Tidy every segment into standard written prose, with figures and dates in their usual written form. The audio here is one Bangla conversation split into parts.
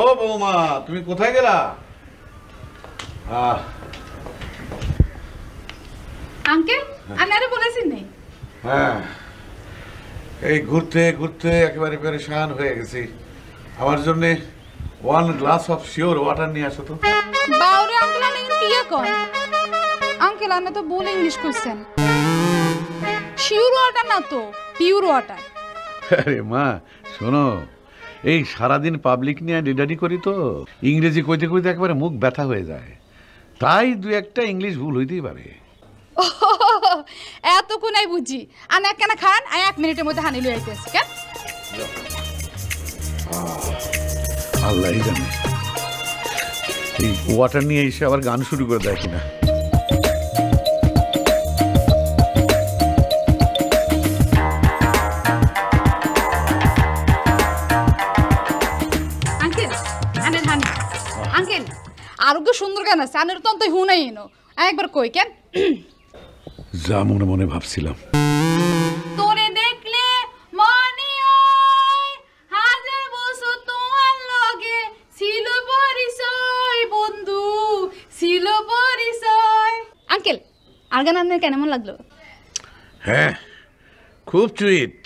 ও বৌমা, তুমি কোথায় গেলা? আঙ্কেল, আমি আরে বলেছেন নাই? হ্যাঁ, এই ঘুরতে ঘুরতে একেবারে পেরেশান হয়ে গেছি। আমার জন্য 1 গ্লাস অফ শিওর ওয়াটার নিয়ে আসো তো। বাউরে আঙ্কেল, আমি কি কই? আঙ্কেল, আপনি তো বলে ইংলিশ কইছেন। শিওর ওয়াটার না তো, পিওর ওয়াটার। আরে মা শোনো, এই সারাদিন পাবলিক নিয়ে ডিডাডি করি তো, ইংরেজি কইতে কইতে একেবারে মুখ ব্যথা হয়ে যায়। তাই 2-1টা ইংলিশ ভুল হইতেই পারে। এতক্ষণাই বুঝি। আনা কেন খান, 1 মিনিটের মধ্যে হানি লই আইতেছে। কেন? আল্লাহই জানে এই ওয়াটার নিয়ে এসে আবার গান শুরু করে দেয় কিনা। আঙ্কেল, আনের হানি। আঙ্কেল, আরোগ্য সুন্দর গান আছে, আনের তো অন্তই হুনাই এনো। একবার কই কেন? যা মনে মনে ভাবছিলাম। তোরে দেখলে মনে হয় হাজার বছর তোমার লগে ছিল পরিচয়, বন্ধু ছিল পরিচয়। আঙ্কেল, আর গান আপনার কেমন লাগলো? হ্যাঁ, খুব সুইট,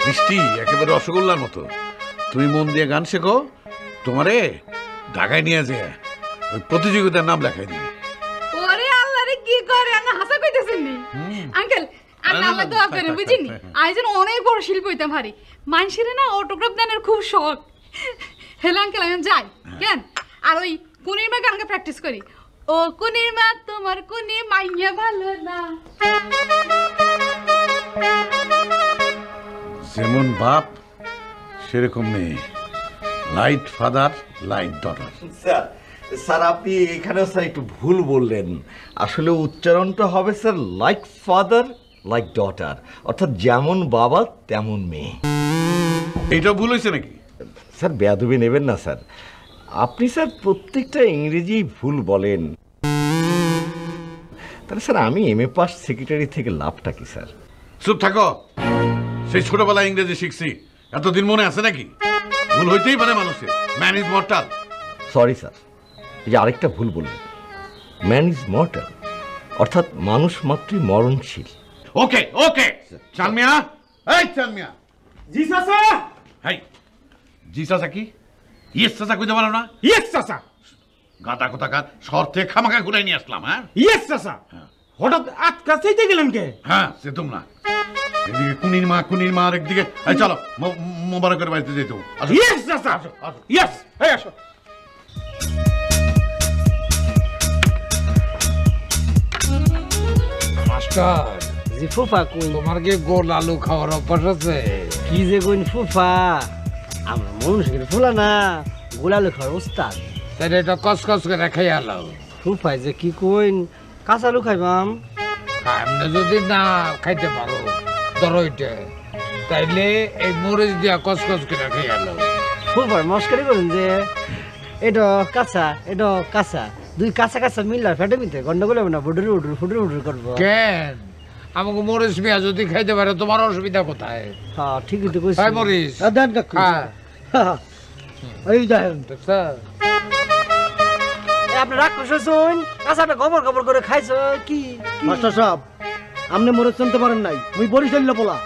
মিষ্টি, একেবারে রসগোল্লার মতো। তুমি মন দিয়ে গান শেখো, তোমারে ঢাকায় নিয়ে যায় ওই প্রতিযোগিতার নাম লেখাই দিই। ওরে আল্লাহ রে, কি করে আনা হাসা কইতেছেন নি? আঙ্কেল, আল্লাহ আল্লাহ দোয়া করেন, বুঝিনি আইজন অনেক বড় শিল্পী হইতাম পারি। মানুষের না অটোগ্রাফ দেনের খুব শখ। হেলো আঙ্কেল, আমি যাই কেন? আর ওই কুনির মা গানকে প্র্যাকটিস করি। ও কুনির মা, তোমার কুনি মাইয়া ভালো না। যেমন বাপ সেরকম মেয়ে, light father light daughter. Sir sir আপনি এখানে স্যার একটু ভুল বললেন। আসলে উচ্চারণটা হবে sir like father like daughter, অর্থাৎ যেমন বাবা তেমন মেয়ে। এইটা ভুল হয়েছে নাকি? স্যার বেয়াদবি নেবেন না স্যার, আপনি স্যার প্রত্যেকটা ইংরেজি ভুল বলেন। তাহলে স্যার আমি MA পাস সেক্রেটারি থেকে লাভটা কি স্যার? চুপ থাকো, সেই ছোটবেলায় ইংরেজি শিখছি, এতদিন মনে আছে নাকি? ভুল হইতেই পারে মানুষের, man is mortal. Sorry sir, এই যে আরেকটা ভুল বললেন, ম্যান ইজ মর্টাল, অর্থাৎ মানুষ মাত্রই মরণশীল। ওকে ওকে, চানমিয়া, এই চানমিয়া। জি চাচা। হাই, জি চাচা কি? ইয়েস চাচা কইতে পারো না? ইয়েস চাচা। গাতা কোথাকার, শহর থেকে খামাখা ঘুরাই নিয়ে আসলাম। হ্যাঁ ইয়েস চাচা। হঠাৎ আটকা চাইতে গেলেন কে? হ্যাঁ, সে তোম না। এদিকে কুনির মা আর একদিকে, এই চলো মোবারকের বাড়িতে যেতে। ইয়েস চাচা। ইয়েস, এই আসো। মাস্টার, জি ফুফা কই? তোমার কি গোল আলু খাওয়ার অভ্যাস আছে? কি যে কইন ফুফা, আমরা মানুষের ফুলা না, গোলালু খাওয়ার ওস্তাদ। তাই এটা কসকস করে খাই আলো। ফুফাই যে কি কইন, কাঁচালু খাইবাম। এমনি যদি না খাইতে পারো ধরো এটা, তাইলে এই মরিচ দিয়া কসকস করে খাই আলো। ফুফার মস্কারি করেন যে এটা কাঁচা, এটা কাঁচা, দুই কাঁচা কাঁচা মিললার ফেটে মিতে গন্ডগোল হবে না, ফুটুর করবো। কেন আমাকে মরিচ মিয়া যদি খাইতে পারে তোমার অসুবিধা কোথায়? হ্যাঁ ঠিকই তো কইছি। মরিচ দেন কাকু। হ্যাঁ, এই দেখেন দেখছা? আপনি রাগ করছেন, কাঁচাটা গোবর গোবর করে খাইছো কি? মাস্টার সাহেব, আপনি মরিচ চিনতে পারেন নাই, মুই বরিশাল্লা বলা।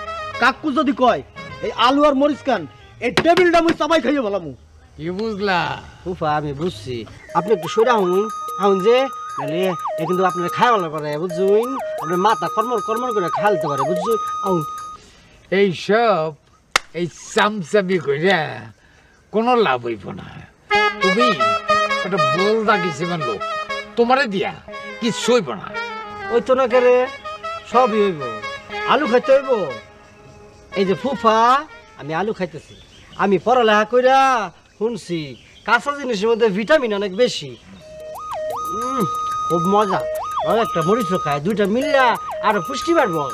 কাকু যদি কয় এই আলু আর মরিচ খান, এই টেবিলটা মুই সবাই খাইয়ে বলামু। কি বুঝলা? ফুফা আমি বুঝছি, আপনি একটু সরে আহুন যে, নাহলে এ কিন্তু আপনার খাওয়ানো পারে বুঝুন, আপনার মাথা কর্মর কর্মর করে খালতে পারে বুঝুন। আহুন এইসব এই চামচামি কইরা কোনো লাভ হইব না। তুমি একটা বলদা কিসিমান লোক, তোমারে দিয়া কিচ্ছু হইব না। ওই তো না কেরে সবই হইব, আলু খাইতে হইব। এই যে ফুফা, আমি আলু খাইতেছি, আমি পড়ালেখা কইরা শুনছি কাঁচা জিনিসের মধ্যে ভিটামিন অনেক বেশি। খুব মজা। আর একটা মরিচ খায়, দুইটা মিললা আরো পুষ্টি বাড়বো।